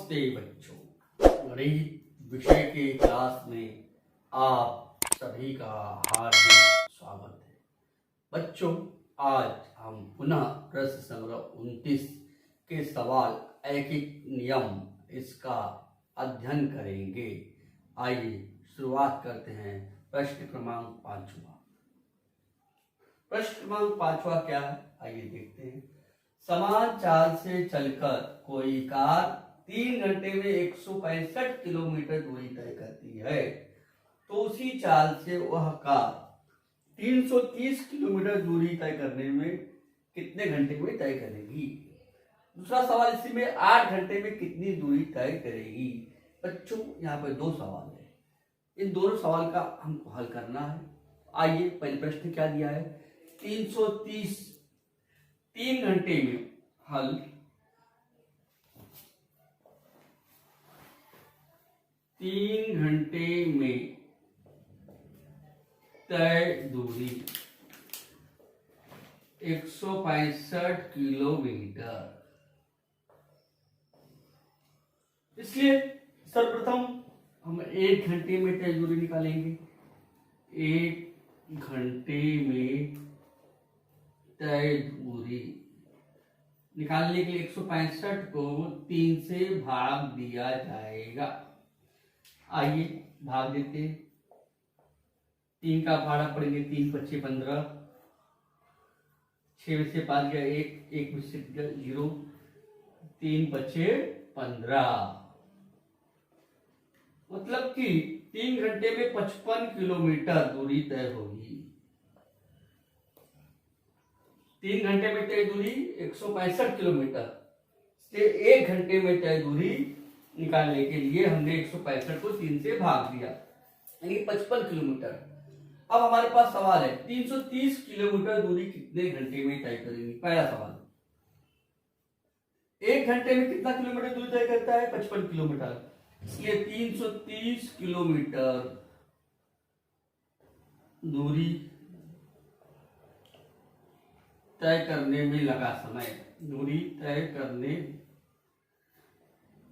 नमस्ते बच्चों, गणित विषय के क्लास में आप सभी का हार्दिक स्वागत है। बच्चों, आज हम पुनः प्रश्न संग्रह 29 के सवाल ऐकिक नियम इसका अध्ययन करेंगे। आइए शुरुआत करते हैं। प्रश्न क्रमांक 5वां। प्रश्न क्रमांक 5वां क्या है, आइए देखते हैं। समान चाल से चलकर कोई कार 3 घंटे में 165 किलोमीटर दूरी तय करती है, तो उसी चाल से वह कार 330 किलोमीटर दूरी तय करने में कितने घंटे में तय करेगी। दूसरा सवाल, इसी में 8 घंटे में कितनी दूरी तय करेगी। बच्चों, यहाँ पर दो सवाल है, इन दोनों सवाल का हमको हल करना है। आइए, पहले प्रश्न क्या दिया है, 330 3 घंटे में हल। 3 घंटे में तय दूरी 165 किलोमीटर। इसलिए सर्वप्रथम हम 1 घंटे में तय दूरी निकालेंगे। 1 घंटे में तय दूरी निकालने के लिए 165 को 3 से भाग दिया जाएगा। आइए भाग देते हैं। 3 का भाड़ा पड़ेंगे, 3 पच्चे 15, 6 में से 5 गया 1, 1 में से 0, 3 पच्चे 15। मतलब कि 3 घंटे में 55 किलोमीटर दूरी तय होगी। 3 घंटे में तय दूरी 165 किलोमीटर, इसलिए 1 घंटे में तय दूरी निकालने के लिए हमने 165 को 3 से भाग दिया, यानी 55 किलोमीटर। अब हमारे पास सवाल है, 330 किलोमीटर दूरी कितने घंटे में तय करेंगे। पहला सवाल, 1 घंटे में कितना किलोमीटर दूरी तय करता है, 55 किलोमीटर, इसलिए 330 किलोमीटर दूरी तय करने में लगा समय, दूरी तय करने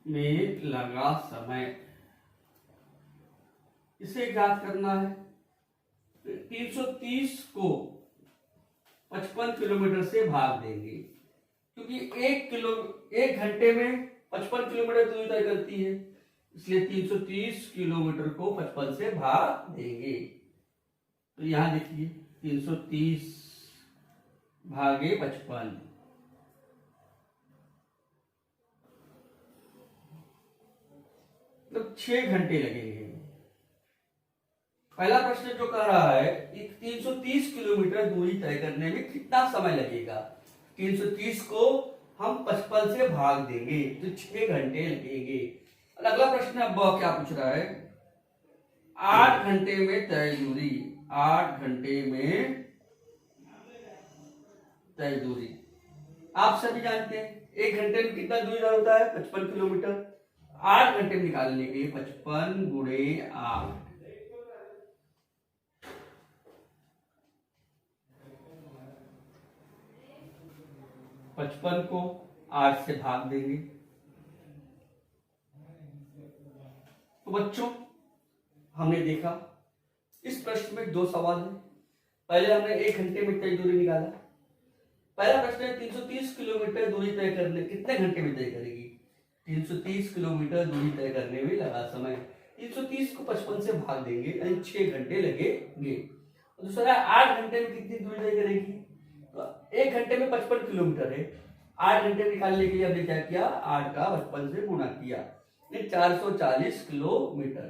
में लगा समय, इसे ज्ञात करना है। 330 को 55 किलोमीटर से भाग देंगे, क्योंकि 1 घंटे में 55 किलोमीटर दूरी तय करती है, इसलिए 330 किलोमीटर को 55 से भाग देंगे। तो यहां देखिए, 330 भागे 55, मतलब 6 घंटे लगेंगे। पहला प्रश्न जो कह रहा है, 330 किलोमीटर दूरी तय करने में कितना समय लगेगा। 330 को हम 55 से भाग देंगे तो 6 घंटे लगेंगे। अगला प्रश्न अब क्या पूछ रहा है, 8 घंटे में तय दूरी, 8 घंटे में तय दूरी। आप सभी जानते हैं 1 घंटे में कितना दूरी होता है, 55 किलोमीटर। 8 घंटे में निकालने के लिए 55 गुणे 8, 55 को 8 से भाग देंगे। तो बच्चों, हमने देखा इस प्रश्न में दो सवाल है। पहले हमने 1 घंटे में तय दूरी निकाला। पहला प्रश्न है, 330 किलोमीटर दूरी तय करने कितने घंटे में तय करेगी। 330 किलोमीटर दूरी तय करने में लगा समय, 330 को 55 से भाग देंगे, यानी 6 घंटे लगेंगे। दूसरा, 8 घंटे में कितनी दूरी तय करेगी। तो 1 घंटे में 55 किलोमीटर है, 8 घंटे निकालने के लिए हमने क्या किया, 8 का 55 से गुणा किया, 440 किलोमीटर।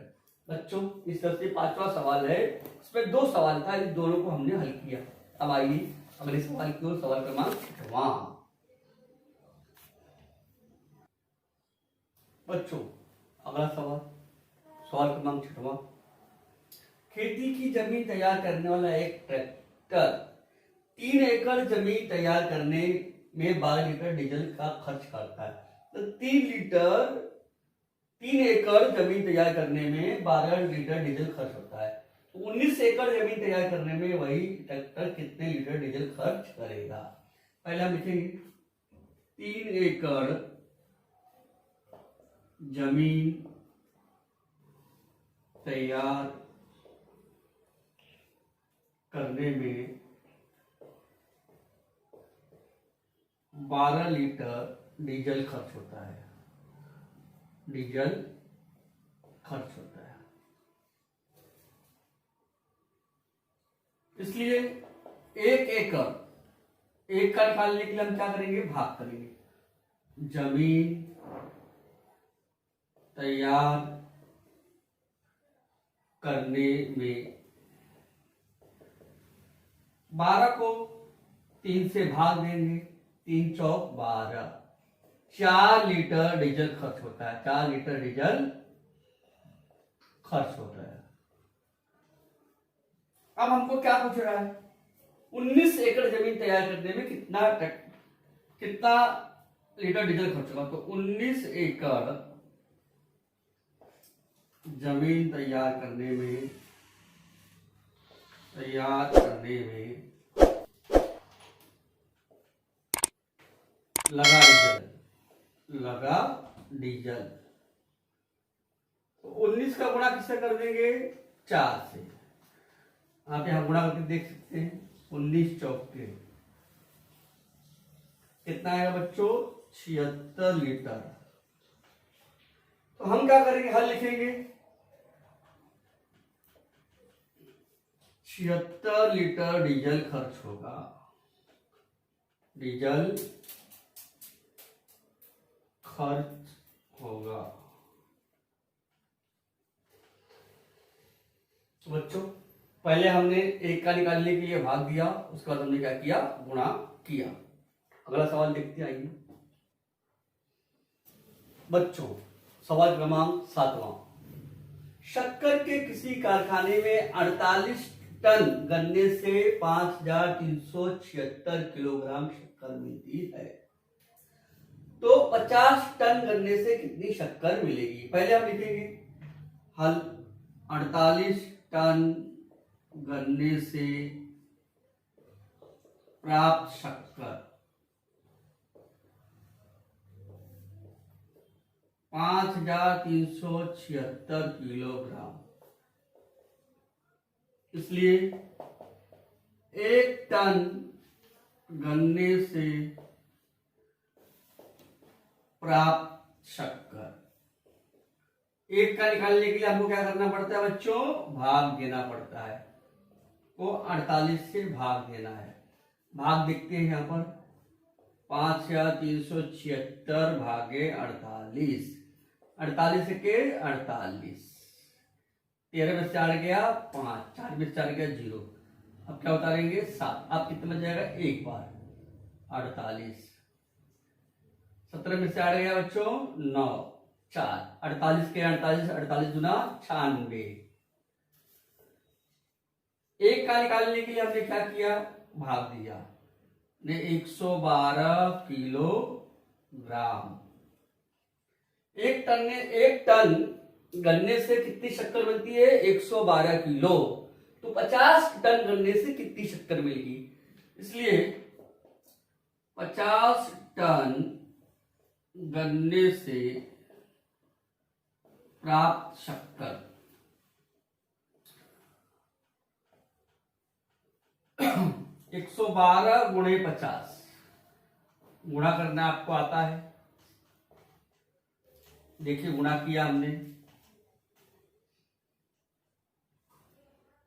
बच्चों, इस तरह से 5वां सवाल है, इसमें 2 सवाल था, इन दोनों को हमने हल किया। अब आइए अगले सवाल की ओर, सवाल क्रमांक 6वां। बच्चों, अगला सवाल, सवाल क्रमांक 6वां। खेती की जमीन तैयार करने वाला एक ट्रैक्टर 3 एकड़ जमीन तैयार करने में 12 लीटर डीजल का खर्च करता है। तो 3 एकड़ जमीन तैयार करने में 12 लीटर डीजल खर्च होता है, तो 19 एकड़ जमीन तैयार करने में वही ट्रैक्टर कितने लीटर डीजल खर्च करेगा। पहले हम लिखेंगे 3 एकड़ जमीन तैयार करने में 12 लीटर डीजल खर्च होता है। डीजल खर्च होता है। इसलिए 1 एकड़, एक का निकालने के लिए हम क्या करेंगे, भाग करेंगे। जमीन तैयार करने में 12 को 3 से भाग देंगे, 3 चौक 12, 4 लीटर डीजल खर्च होता है। 4 लीटर डीजल खर्च होता है। अब हमको क्या पूछ रहा है, 19 एकड़ जमीन तैयार करने में कितना लीटर डीजल खर्च होगा। तो 19 एकड़ जमीन तैयार करने में लगा डीजल। तो 19 का गुणा किससे कर देंगे, 4 से। आप यहां गुणा करके देख सकते हैं, 19 चौके कितना आएगा बच्चों, 76 लीटर। तो हम क्या करेंगे, हल लिखेंगे, 76 लीटर डीजल खर्च होगा। डीजल खर्च होगा। तो बच्चों पहले हमने एक का निकालने के लिए भाग दिया, उसके बाद हमने क्या किया, गुणा किया। अगला सवाल देखते आइए बच्चों। सवाल क्रमांक 7वां, शक्कर के किसी कारखाने में 48 टन गन्ने से 5376 किलोग्राम शक्कर मिलती है। तो 50 टन गन्ने से कितनी शक्कर मिलेगी। पहले हम लिखेंगे हल, 48 टन गन्ने से प्राप्त शक्कर 5376 किलोग्राम। इसलिए 1 टन गन्ने से प्राप्त शक्कर, एक का निकालने के लिए हमको क्या करना पड़ता है बच्चों, भाग देना पड़ता है। को 48 से भाग देना है। भाग देखते हैं यहां पर, 5376 भागे 48, 48 के 48, 13 में 4 गया 5, 4 में 4 गया 0। अब क्या उतारेंगे 7। अब कितना बच जाएगा, एक बार 48, 17 में 4 गया बच्चों 9, 4, 48 के 48, 48 गुना 96। एक का निकालने के लिए हमने क्या किया, भाग दिया ने 112 किलोग्राम। एक टन गन्ने से कितनी शक्कर बनती है, 112 किलो। तो 50 टन गन्ने से कितनी शक्कर मिलेगी। इसलिए 50 टन गन्ने से प्राप्त शक्कर 112 गुणे 50, गुणा करना आपको आता है। देखिए गुणा किया हमने,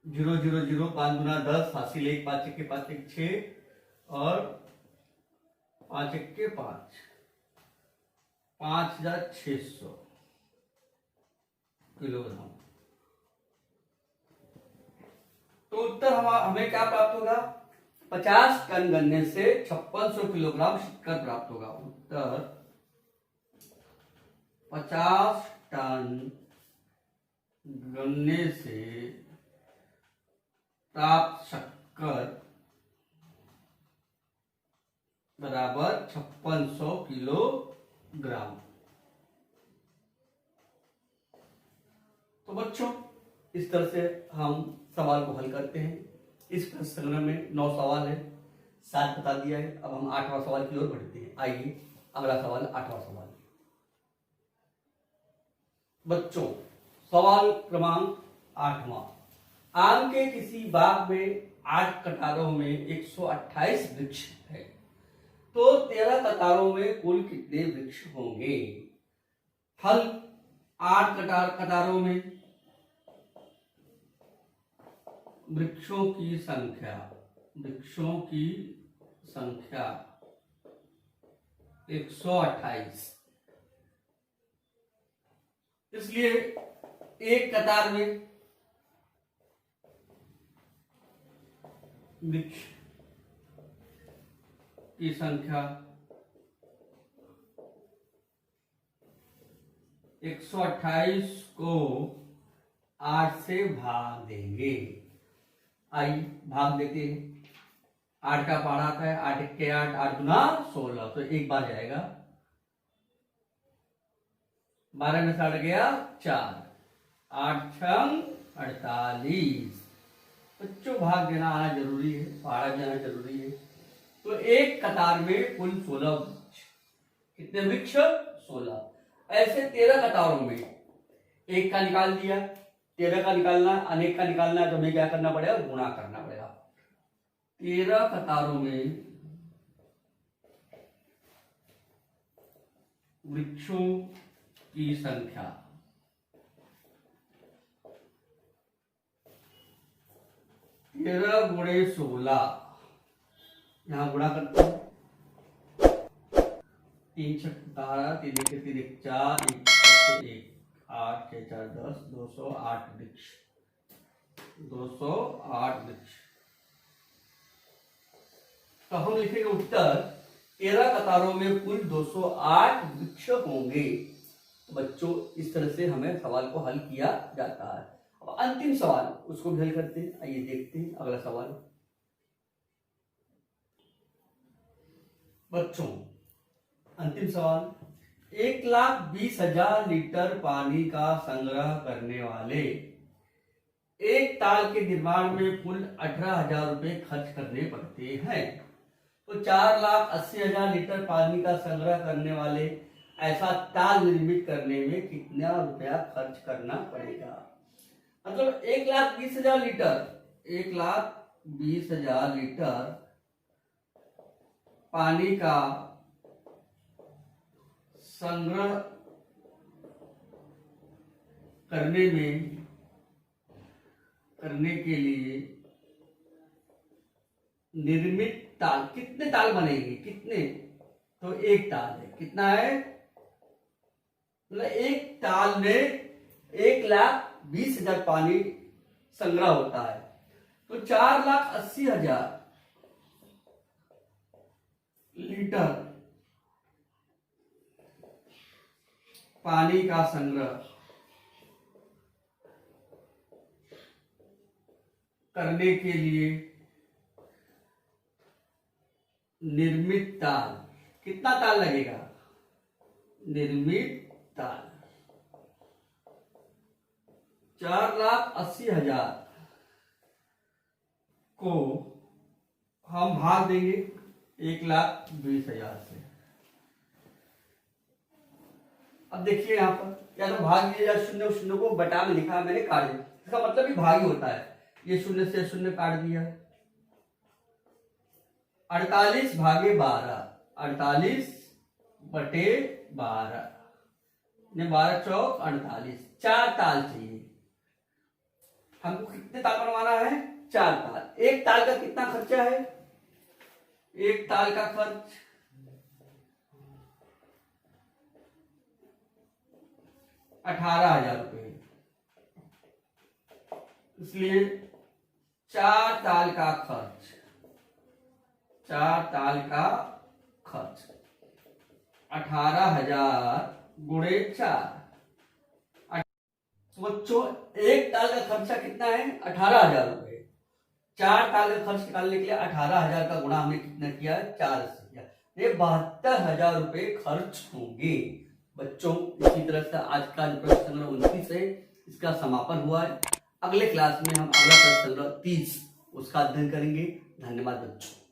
0 0 0, 5 गुना 10, हासिल 1, 5 1 5 1 6 और 5 1 5, 5600 किलोग्राम। तो उत्तर हमें क्या प्राप्त होगा, 50 टन गन्ने से 5600 किलोग्राम शक्कर प्राप्त होगा। उत्तर 50 टन गन्ने से प्राप्त शक्कर बराबर 5600 किलोग्राम। तो बच्चों इस तरह से हम सवाल को हल करते हैं। इस प्रश्न में 9 सवाल है, 7 बता दिया है। अब हम 8वां सवाल की ओर बढ़ते हैं। आइए अगला सवाल, 8वां सवाल। बच्चों सवाल क्रमांक 8वां, आम के किसी बाग में 8 कतारों में 128 वृक्ष है, तो 13 कतारों में कुल कितने वृक्ष होंगे? हल, 8 कतारों में वृक्षों की संख्या 128, इसलिए एक कतार में वृक्ष की संख्या 128 को 8 से भाग देंगे। आइए भाग देते हैं। 8 का पारा आता है 8 1 8, 8 गुना 16, तो एक बार जाएगा। 12 में से 8 गया 4, 8 छंग 48। बच्चों भाग देना आना जरूरी है, पारा भी आना जरूरी है। तो एक कतार में कुल 16 वृक्ष, कितने वृक्ष? 16। ऐसे 13 कतारों में एक का निकाल दिया, 13 का निकालना, अनेक का निकालना है, तो हमें क्या करना पड़ेगा? गुणा करना पड़ेगा। 13 कतारों में वृक्षों की संख्या 13 गुणे 16, यहां गुणा करते हैं। 3 छक 12, 3 1 3 1 4, 1 8 6 4 10, 208 वृक्ष, 208 वृक्ष। तो हम लिखेंगे उत्तर 13 कतारों में कुल 208 वृक्ष होंगे। बच्चों इस तरह से हमें सवाल को हल किया जाता है। अब अंतिम सवाल, उसको भी हल करते हैं। आइए देखते हैं अगला सवाल। बच्चों अंतिम सवाल, 1,20,000 लीटर पानी का संग्रह करने वाले एक ताल के निर्माण में कुल 18,000 रुपए खर्च करने पड़ते हैं, तो 4,80,000 लीटर पानी का संग्रह करने वाले ऐसा ताल निर्मित करने में कितना रुपया खर्च करना पड़ेगा? मतलब 1,20,000 लीटर, 1,20,000 लीटर पानी का संग्रह करने के लिए निर्मित ताल, कितने ताल बनेंगे? कितने? तो एक ताल है, कितना है? मतलब एक ताल में 1,20,000 पानी संग्रह होता है, तो 4,80,000 लीटर पानी का संग्रह करने के लिए निर्मित ताल, कितना ताल लगेगा? निर्मित ताल 4,80,000 को हम भाग देंगे 1,20,000 से। अब देखिए यहाँ पर या तो भाग दिया या शून्य, शून्य को बटा में लिखा मैंने काट दिया, इसका मतलब भी भाग ही होता है। ये शून्य से शून्य काट दिया, 48 भागे 12, 48 बटे 12, 12 चौक 48, 4 ताल चाहिए हमको। कितने ताल बनवाना है? 4 ताल। एक ताल का कितना खर्चा है? एक ताल का खर्च 18,000 रुपये, इसलिए 4 ताल का खर्च, 4 ताल का खर्च 18,000 गुणे 4। बच्चों एक ताल का खर्चा कितना है? 18,000 रुपये। 4 ताल का खर्च निकालने के लिए 18,000 का गुणा हमने कितना किया? 4 से किया। ये 72,000 रुपये खर्च होंगे। बच्चों इसी तरह से आज का जो प्रश्न संग्रह 29 है, इसका समापन हुआ है। अगले क्लास में हम अगला प्रश्न संग्रह 30 उसका अध्ययन करेंगे। धन्यवाद बच्चों।